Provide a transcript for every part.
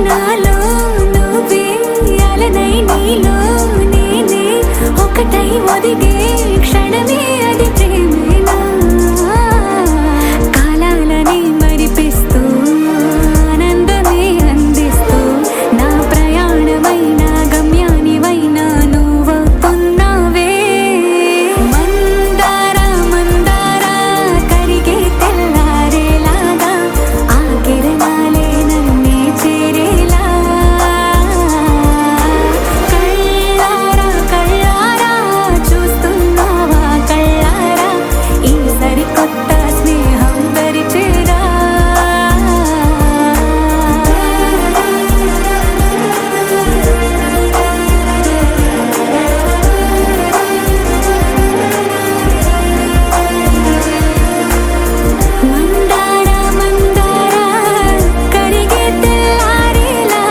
నాలో నువ్వే అలనై నీలో నేనే ఒకటై ఒదిగే క్షణమే అది ప్రేమేనా కాలాలని మరిపిస్తూ ఆనందమే అందిస్తూ నా ప్రయాణమైన గమ్యానివైనా నువ్వవుతున్నావే మందార మందార కరిగే తెల్లారేలాగా ఆ కిరణాలే నన్నే చేరేలా కళ్ళారా కళ్ళారా చూస్తున్నావా కళ్ళారా ఈ సరికొత్త స్నేహం దరిచేరా మందార మందార కరిగే తెల్లారేలా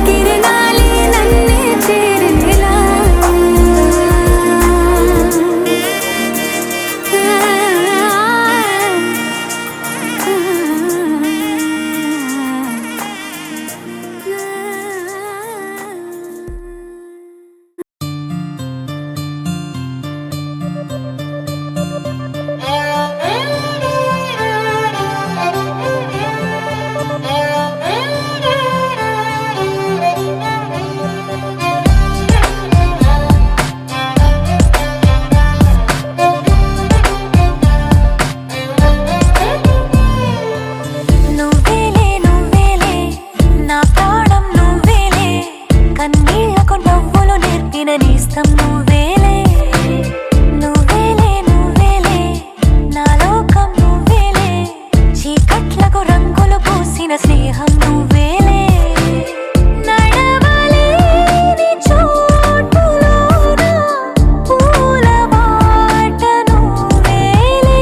కిరణాలే నన్నే చేరేలా నువ్వేలే నువ్వేలే నా ప్రాణం నువ్వేలే కన్నీళ్లకు నవ్వులు నేర్పిన నేస్తం నువ్వేలే నువ్వేలే నువ్వేలే నా లోకం నువ్వేలే చీకట్లకు రంగులు పూసిన స్నేహం నువ్వేలే నడవలేని చోటులోన పూల బాట నువ్వేలే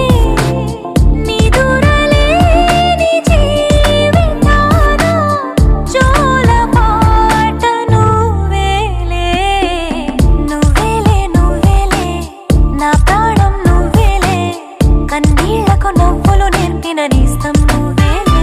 నిదురలేని జీవితాన జోల పాట నువ్వేలే నువ్వేలే నువ్వేలే నా ప్రాణం నువ్వేలే కన్నీళ్లకు నవ్వులు నేర్పిన నేస్తం నువ్వేలే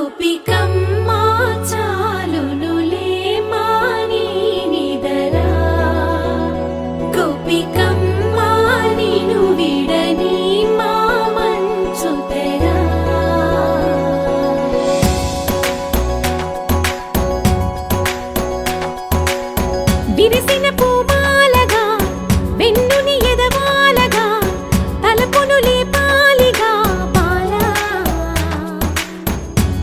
గోపికమ్మ చాలునులే మాని నిదరా గోపికమ్మ నిను విడని మా మంచు తెరా విరిసిన పూమాలగా వెన్నుని ఎదవాలగా తలపును లేపాలిగా బాలా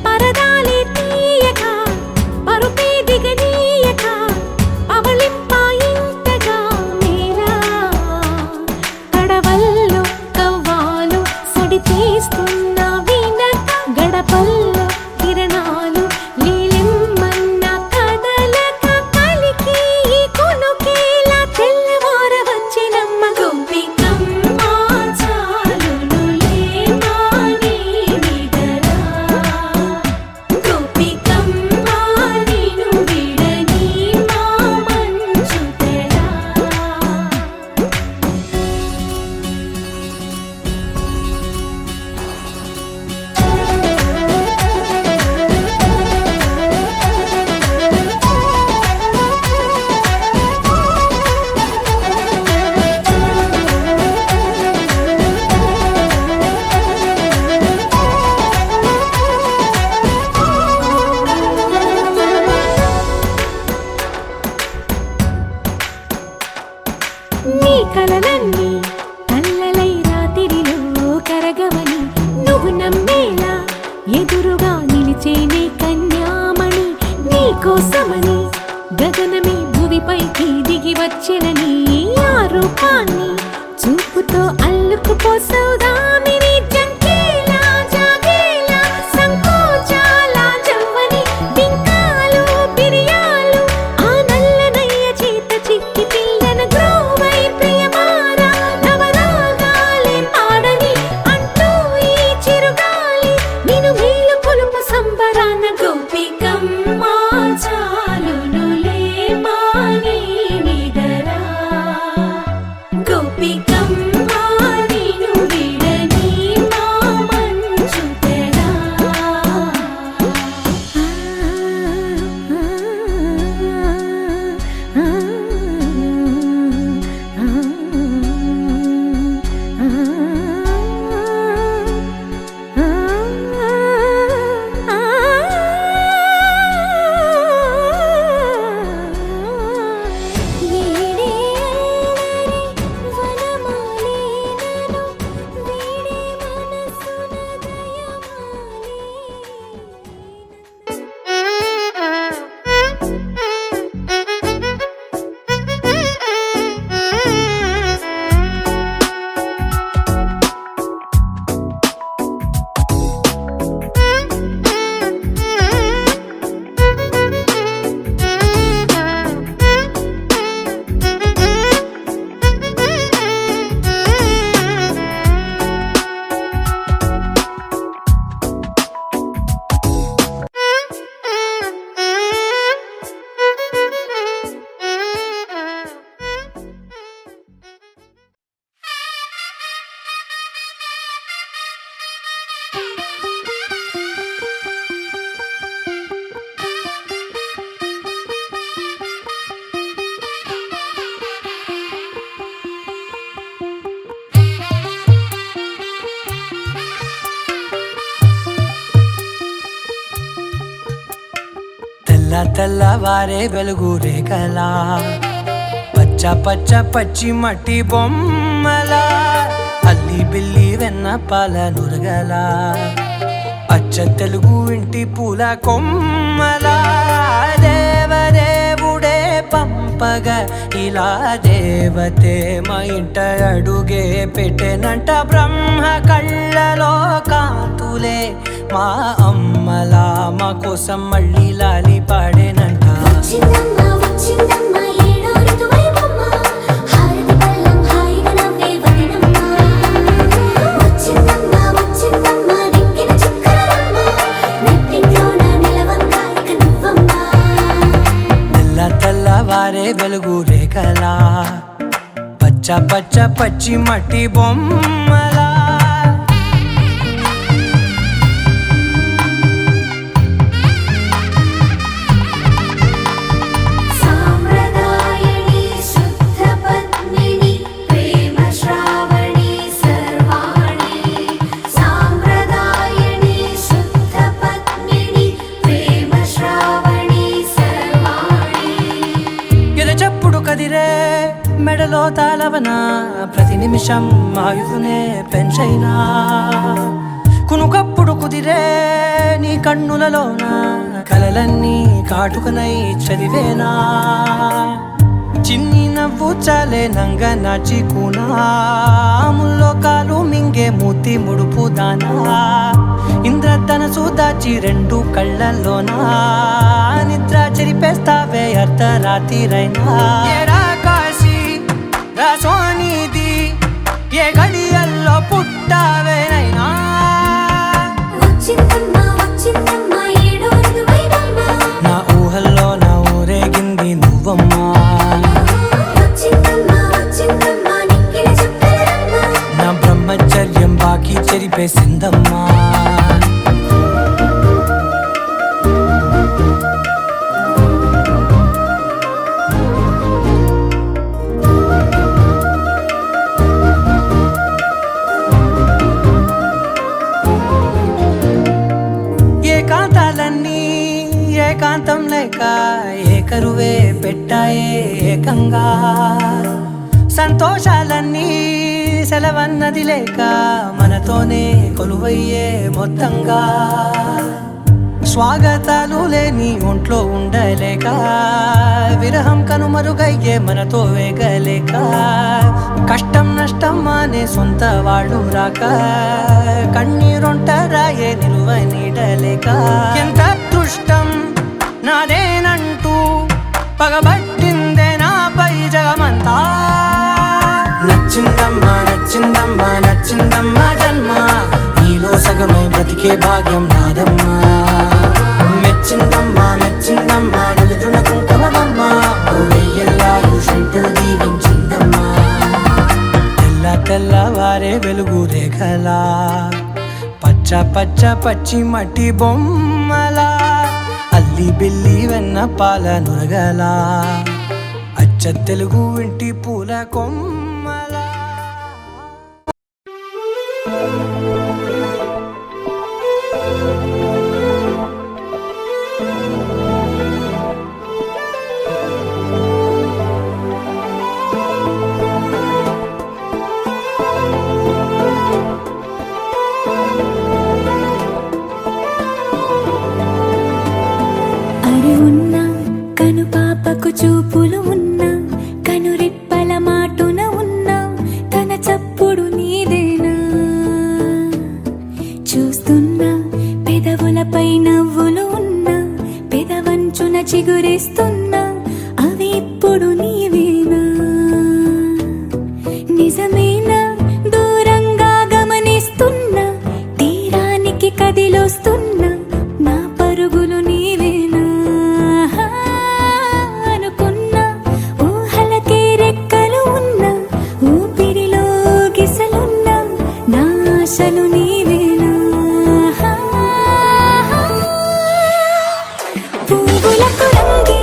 పరదాలి తీయక పరుపే దిగనీయక అవలింపాయింతగా మేరా కడవల్లో కవ్వాలు సడి చేస్తున్న వినక గడపల్లో కిరణాలు నీలిమ్మన్న కదలక కలికి ఈ కొనుకేలా తెల్లవార వచ్చినమ్మ గోపికమ్మ చాలునులే మాని నిదరా గోపికమ్మ నిను విడని మా మంచు తెరా నీ కలలన్నీ కల్లలై రాత్రిలో కరగవని నువ్వు నమ్మేలా ఎదురుగా నిలిచేనే కన్యామణి నీ కోసమని గగనమే భువిపైకి దిగి వచ్చెనని ఆ రూపాన్ని చూపుతో అల్లుకుపోసౌదామిని జంకేలా జాగేలా సంకోచాల జవ్వని బింకాలు బిరియాలు ఆ నల్లనయ్య చేత చిక్కి పిల్లన గ్రోవై ప్రియమారా నవరాగాలే పాడని అంటూ ఈ చిరుగాలి నిన్ను మేలు పొలుపు సంబరాన గోపికమ్మ చాలునులే మాని నిదరా గోపికమ్మ నిను విడని మా మంచు తెరా తెల్లవారే వెలుగు రేఖలా పచ్చ పచ్చ పచ్చి మట్టి బొమ్మలా అల్లి బిల్లి వెన్న పాల నురగలా అచ్చ తెలుగు ఇంటి పూల కొమ్మలా దేవదేవుడే పంపగా ఇలా దేవతే మా ఇంట అడుగే పెట్టెనంట బ్రహ్మ కళ్ళలో కాంతులే మా అమ్మలా మా కోసం మళ్ళీ లాలి పాడేనంట వచ్చిందమ్మ వచ్చిందమ్మ ఏడో ఋతువైవమ్మ హారతి పళ్ళం హాయిగా నవ్వే వదినమ్మ వచ్చిందమ్మ వచ్చిందమ్మ దిక్కిన చుక్కలమ్మ నెట్టింట్లోన నిలవంగా ఇక నువ్వమ్మ తెల్లవారే వెలుగు రేఖలా పచ్చ పచ్చ పచ్చి మట్టి బొమ్మలా మెడలో తాళవన ప్రతి నిమిషం ఆయుధునే పెంచైనా కునుకప్పుడు కుదిరే నీ కన్నులలోన కలలన్నీ కాటుకనై చదివేనా చిన్ని నవ్వు చాలే నంగ నాచి కూనాముల్లో కాలు మింగే మూతి ముడుపు దానా ఇంద్రధనసు దాచి రెండు కళ్ళల్లోనా నిద్ర చెరిపేస్తావే అర్ధరాత్రిరైనా ఏరా కాశీ రా సోనిది ఏ గడియల్లో పుట్టావేనైనా వచ్చిందమ్మా వచ్చిందమ్మా ఏడో ఋతువైవమ్మా నా ఊహల్లో నా ఊరేగింది నువ్వమ్మా వచ్చిందమ్మా వచ్చిందమ్మా నిక్కిన చుక్కలమ్మా నా బ్రహ్మచర్యం బాకీ చెరిపేసిందమ్మా ఏకాంతాలన్నీ ఏకాంతం లేక ఏకరువే పెట్టాయే ఏకంగా సంతోషాలన్నీ సెలవన్నది లేక మనతోనే కొలువయ్యే మొత్తంగా స్వాగతాలు లేని ఒంట్లో ఉండలేక విరహం కనుమరుగయ్యే మనతో వేగలేక కష్టం నష్టం అనే సొంత వాళ్ళు రాక కన్నీరొంటరాయే నిలువ నీడలేక ఎంత అదృష్టం నాదేనంటూ పగబట్టిందే నాపై జగమంతా నచ్చిందమ్మా నచ్చిందమ్మా నచ్చిందమ్మా జన్మ నీలో సగమై బ్రతికే భాగ్యం నాదమ్మా మెచ్చిందమ్మా మెచ్చిందమ్మా నిలుచున కుంకుమమ్మా వెయ్యల్లాలు శంకులు దీవించిందమ్మా తెల్ల తెల్లవారే వెలుగు రేఖలా పచ్చ పచ్చ పచ్చి మట్టి బొమ్మలా అల్లి బిల్లి వెన్న పాల నురగలా అచ్చ తెలుగు ఇంటి పూల కొమ్మలా అరి ఉన్నా కను పాపకు చూపులు ఉన్నా కను రెప్పల మాటున ఉన్నా తన చప్పుడు నీదేనా చూస్తున్నా పెదవులపై నవ్వులు ఉన్నా పెదవంచున చిగురిస్తున్నా అవి ఇప్పుడు నీవేనా నిజమేనా దూరంగా గమనిస్తున్నా తీరానికి కదిలొస్తున్నా నా పరుగులు నీవేనా అనుకున్నా ఊహలకే రెక్కలు ఉన్నా ఊపిరిలో గిసలున్నా నా ఆశలు నీవేనా పువ్వులకు రంగే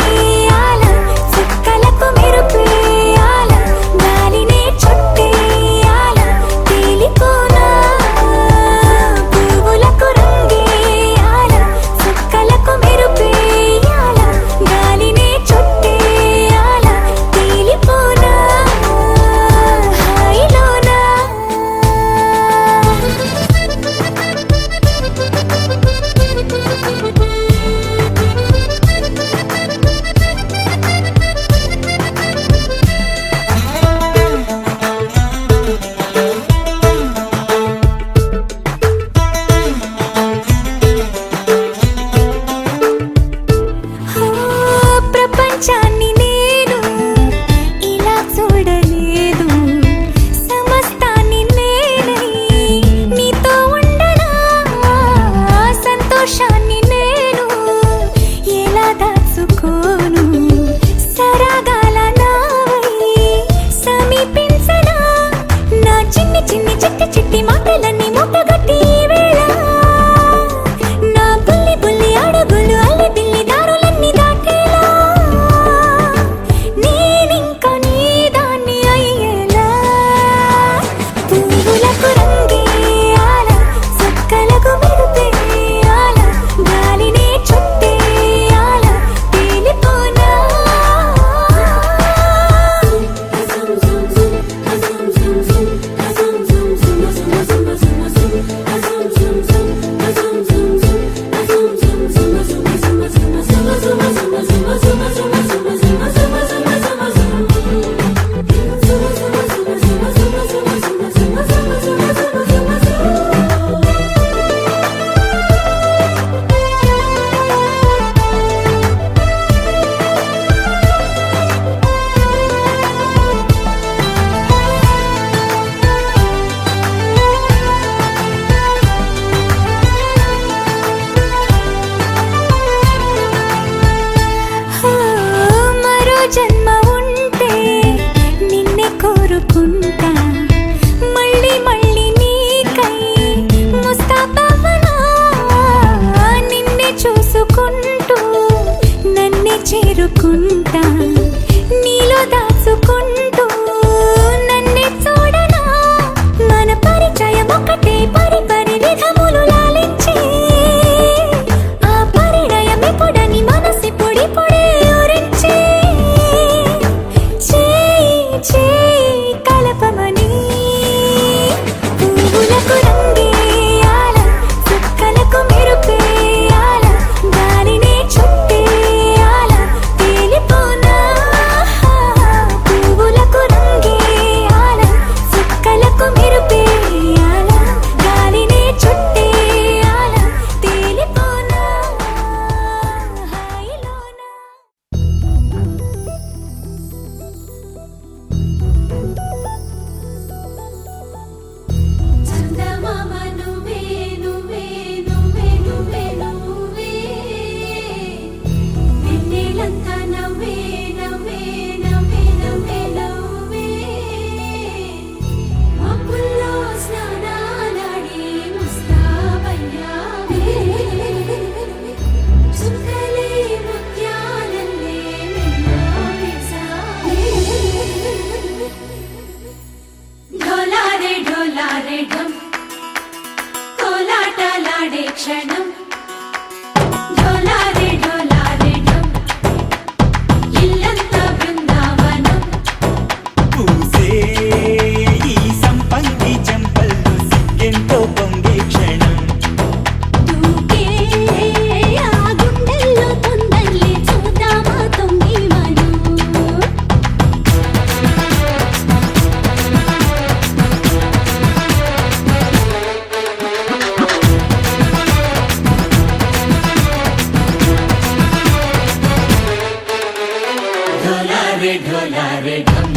రే ఢమ్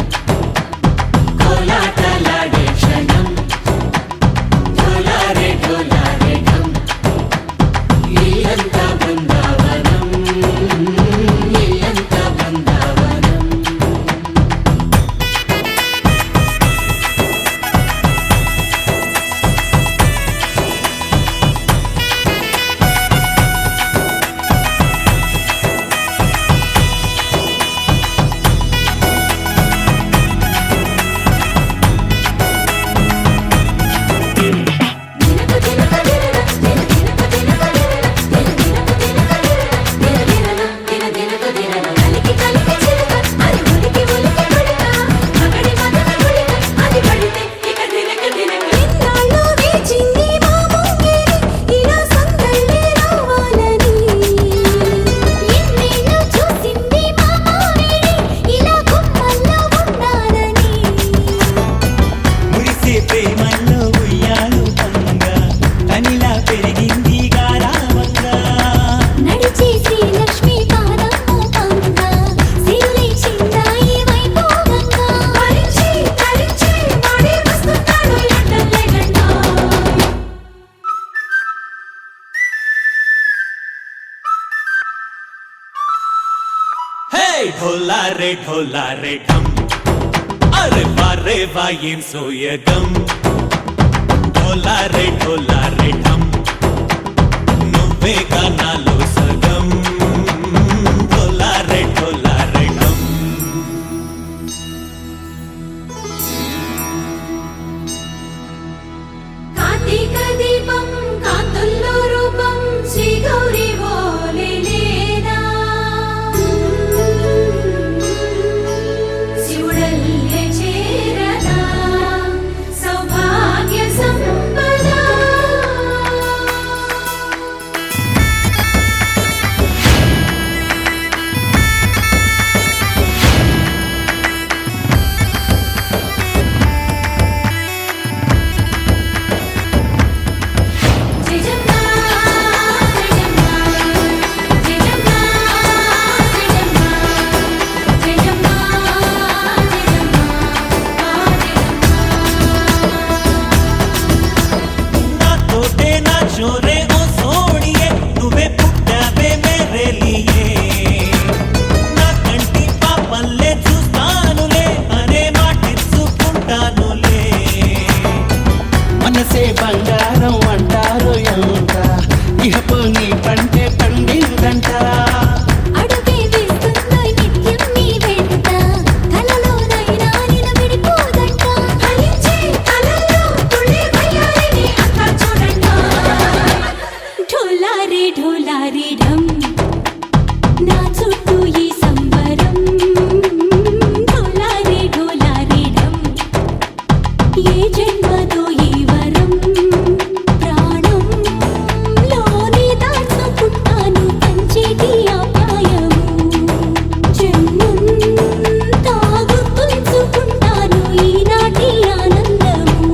కోలాటలాడే క్షణం ఢోలా రే ఢమ్ ఇల్లంతా బృందావనం ఇల్లంతా బృందావనం ఎన్నాళ్ళో వేచింది మా ముంగిరి ఇలా సందళ్ళే రావాలని ఎన్నేళ్ళు చూసింది మా మామిడి ఇలా గుమ్మల్లో ఉండాలని మురిసే ప్రేమల్లో ఉయ్యాలు పంగా కనిలా పెరిగింది గారావంగా నడిచే శ్రీలక్ష్మి పాదము పంగా సిరులే చిందాయి వైభోగంగా తరించి వాడే వస్తున్నాడు ఎండలే గంట హే ఢోలా రే ఢమ్ అరే వారే వాయేం సోయగం ఢోలా రే ఢమ్ నువ్వే గానాలో సగం ఢోలా రే ఢమ్ కార్తీక దీపం కాంతుల్లో రూపం శ్రీ గౌరీ ఓలేనా శివుడల్లే చేరదా సౌభాగ్య సంపద జయజమ్మా జయజమ్మా జయజమ్మా జయజమ్మా జయజమ్మా నా తోటే నా చోరే ఓ సోడియే నువ్వే పుట్టావే మేరే లియే నా కంటి పాపల్లే చూస్తానులే అనే మాటిచ్చుకుంటానులే మనసే బంగారం అంటారు ఎంత ఇహపు నీ పంటే పండిందంట అడుగే వేస్తుందోయ్ నిత్యం నీ వెంట కలలోనైనా నిన్ను విడిపోదంట ఫలించే కలల్లో తుళ్ళే వయ్యారిని అంతా చూడంట ఢోలా రే ఢమ్ నా చుట్టూ ఈ సంబరం ఢోలా రే ఢమ్ ఏ జన్మదో ఈ వరం ప్రాణం లోని దాచుకుంటాను పంచేటి అపాయము జన్మం తాగుతుంచుకుంటాను ఈనాటి ఆనందము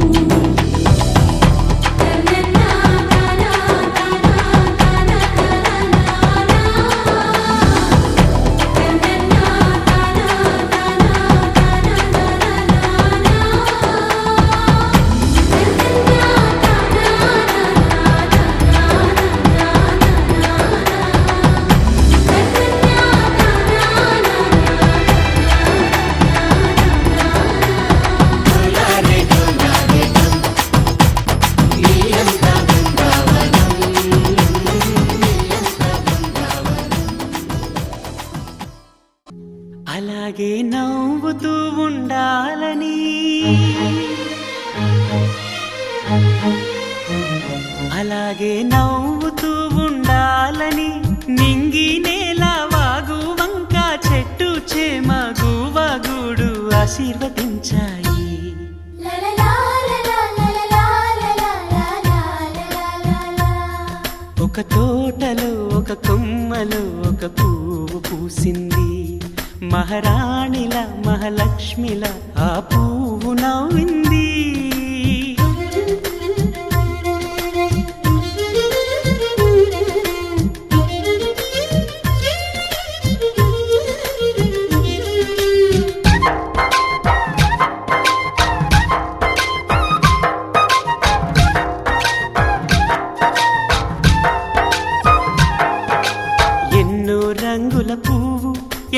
అలాగే నవ్వుతూ ఉండాలని అలాగే నవ్వుతూ ఉండాలని నింగి నేల వాగు వంక చెట్టు చేమ గువగూడు ఆశీర్వదించాయి ఒక తోటలో ఒక కొమ్మలో ఒక పువ్వు పూసింది మహారాణిల మహాలక్ష్మిల ఆ పువ్వు నవ్వింది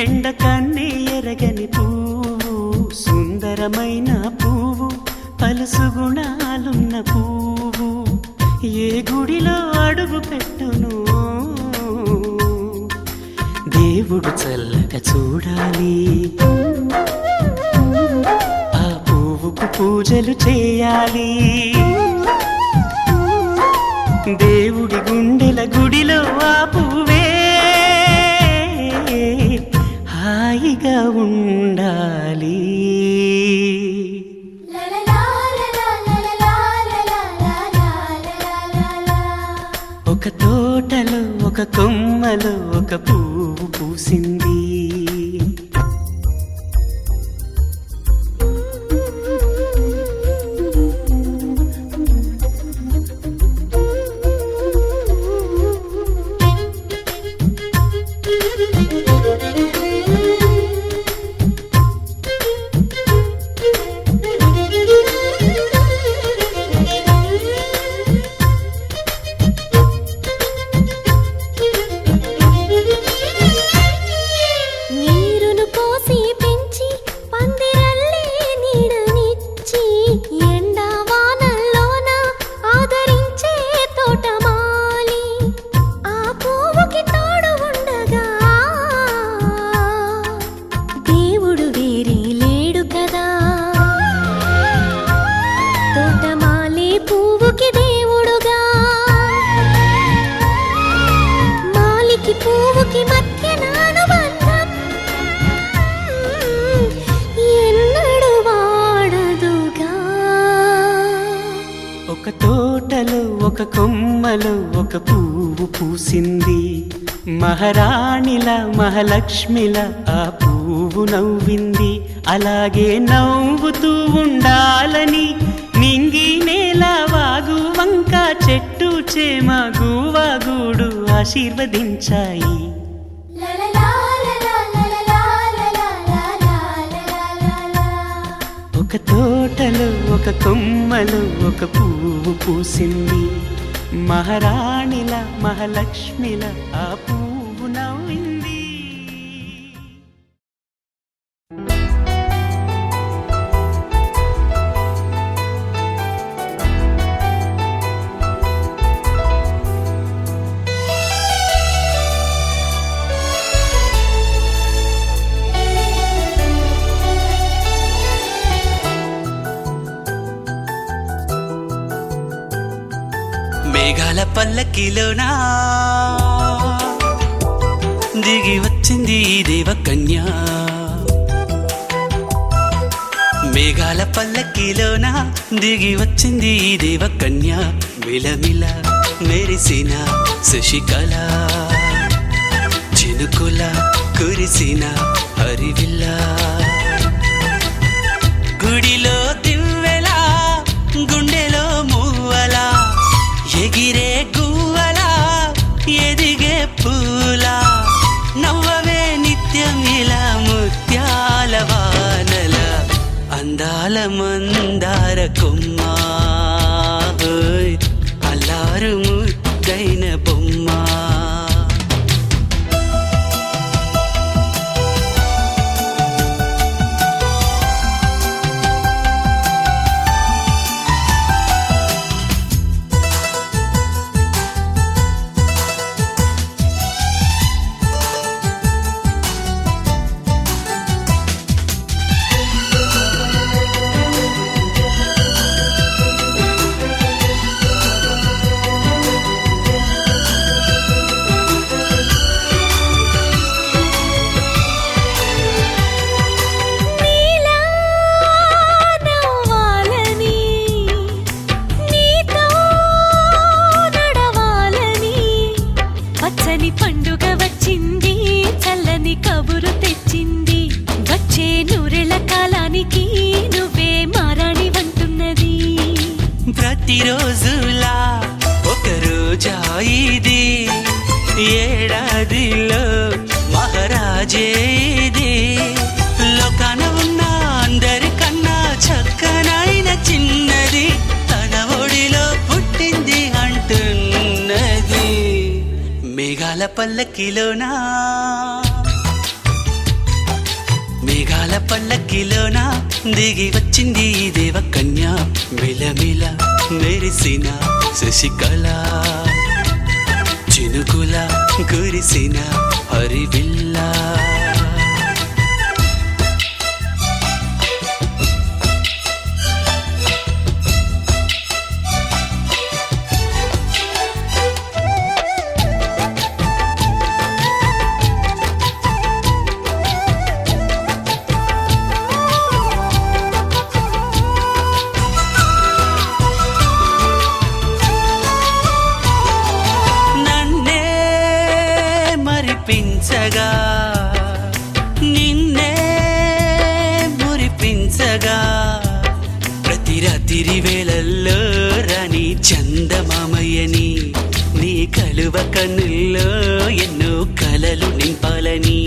ఎండ కన్నే ఎరగని పువ్వు, సుందరమైన పువ్వు, పలుసు గుణాలున్న పువ్వు, ఏ గుడిలో అడుగు పెట్టును దేవుడు చల్లగా చూడాలి. ఆ పువ్వుకు పూజలు చేయాలి. దేవుడి గుండెల గుడిలో ఆ పువ్వే హాయిగా ఉండాలి. ఒక తోటలో ఒక కొమ్మలో ఒక పువ్వు పూసింది. నీరును పోసి పెంచి పందిరల్లే నీడనిచ్చి ఎండా వానల్లోన ఆదరించే తోటమాలి ఆ పువ్వుకి తోడు ఉండగా దేవుడు వేరే లేడు కదా. తోటమాలి పువ్వుకి దేవుడుగా, మాలికి పువ్వుకి మధ్య అనుబంధం ఎన్నడు వాడదుగా. ఒక తోటలో ఒక కొమ్మలో ఒక పువ్వు పూసింది. మహారాణిలా మహాలక్ష్మిలా ఆ పువ్వు నవ్వింది. అలాగే నవ్వుతూ ఉండాలని నింగి నేల వాగు వంక చెట్టు చేమ గువాగూడు ఆశీర్వదించాయి. ఒక తోటలో ఒక కొమ్మలో ఒక పువ్వు పూసింది. మహారాణిల మహాలక్ష్మిల ఆ పువ్వు నవ్వింది. మేఘాల పల్లకిలోనా దిగి వచ్చింది ఈ దేవకన్య. మేఘాల పల్లకిలోనా దిగి వచ్చింది ఈ దేవకన్య. మిలమిల మెరిసిన శశికళ, చినుకుల కురిసిన హరివిల్ల, గుడిలో దివ్వెలా గుండెలో మూవలా, ఎగిరే గువ్వలా ఎదిగే పూలా, నవ్వవే నిత్యం ఇలా ముత్యాల వానల, అందాల మందార కొమ్మ, అల్లారు ముద్దైన బొమ్మ. పండుగ వచ్చింది, చల్లని కబురు తెచ్చింది, వచ్చే నూరెళ్ళ కాలానికి నువ్వే మారాణి వంటున్నది. ప్రతిరోజులా ఒక రోజా ఇది, ఏడాదిలో మహారాజే ఇది, లోకాన ఉన్న అందరికన్నా చక్కనైన చిన్నది, తన ఒడిలో పుట్టింది అంటున్నది. మేఘాల పల్లకిలోనా మేఘాల పల్లకిలోన దిగి వచ్చింది ఈ దేవకన్య మిలమిల మెరిసిన శశికళ చినుకుల కురిసిన హరివిల్లా నన్నే మరిపించగా నిన్నే మురిపించగా ప్రతి రాత్రి వేళల్లో రాణి చందమామయ్యని నీ కలువ కన్నుల్లో ఎన్నో కలలు నింపాలని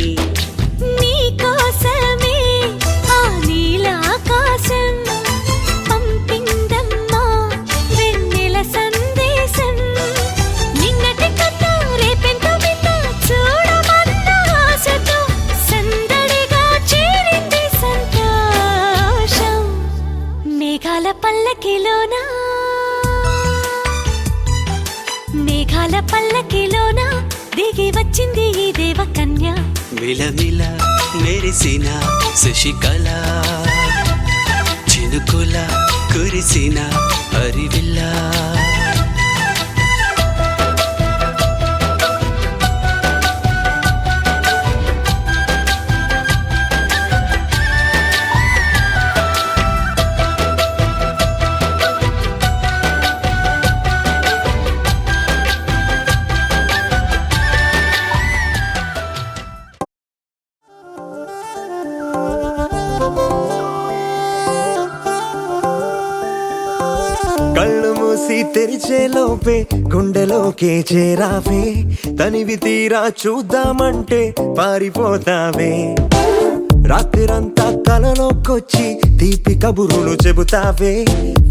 నీ కోసమే ఆ నీలాకాశం పంపిందమ్మా వెన్నెల సందేశం నిన్నటి కథ రేపెంతో వింత చూడమన్న ఆశతో సందడిగా చేరింది సంతోషం మేఘాల పల్లకిలోనా మేఘాల పల్లకిలోనా దిగి వచ్చింది ఈ దేవకన్య మిలమిల మెరిసిన శశికళ చినుకుల కురిసిన హరివిల్లా కళ్ళు మూసి తెరిచే లోపే గుండెలోకే చేరావే తనివి తీరా చూద్దామంటే పారిపోతావే రాత్రిరంతా కలలోకొచ్చి తీపి కబురులు చెబుతావే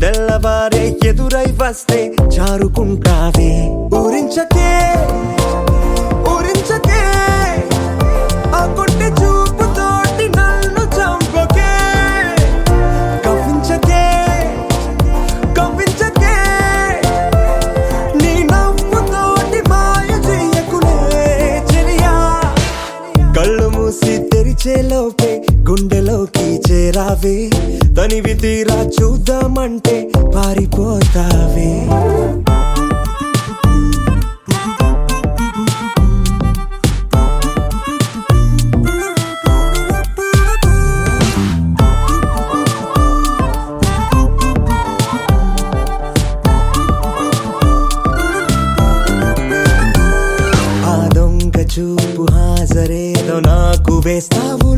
తెల్లవారే ఎదురై వస్తే జారుకుంటావే ఊరించకే ఊరించకే ఆ కొట్టే చూపుతోటి నన్ను చంపకే కవ్వించకే కవ్వించకే నీ నవ్వుతోటి మాయ చెయ్యకులే చెలియా కళ్ళు మూసి తెరిచే లోపే గుండెలోకి చేరావే తనివి తీరా చూద్దామంటే పారిపోతావే ఆ దొంగ చూపు హాజరేదో నాకు వేస్తావు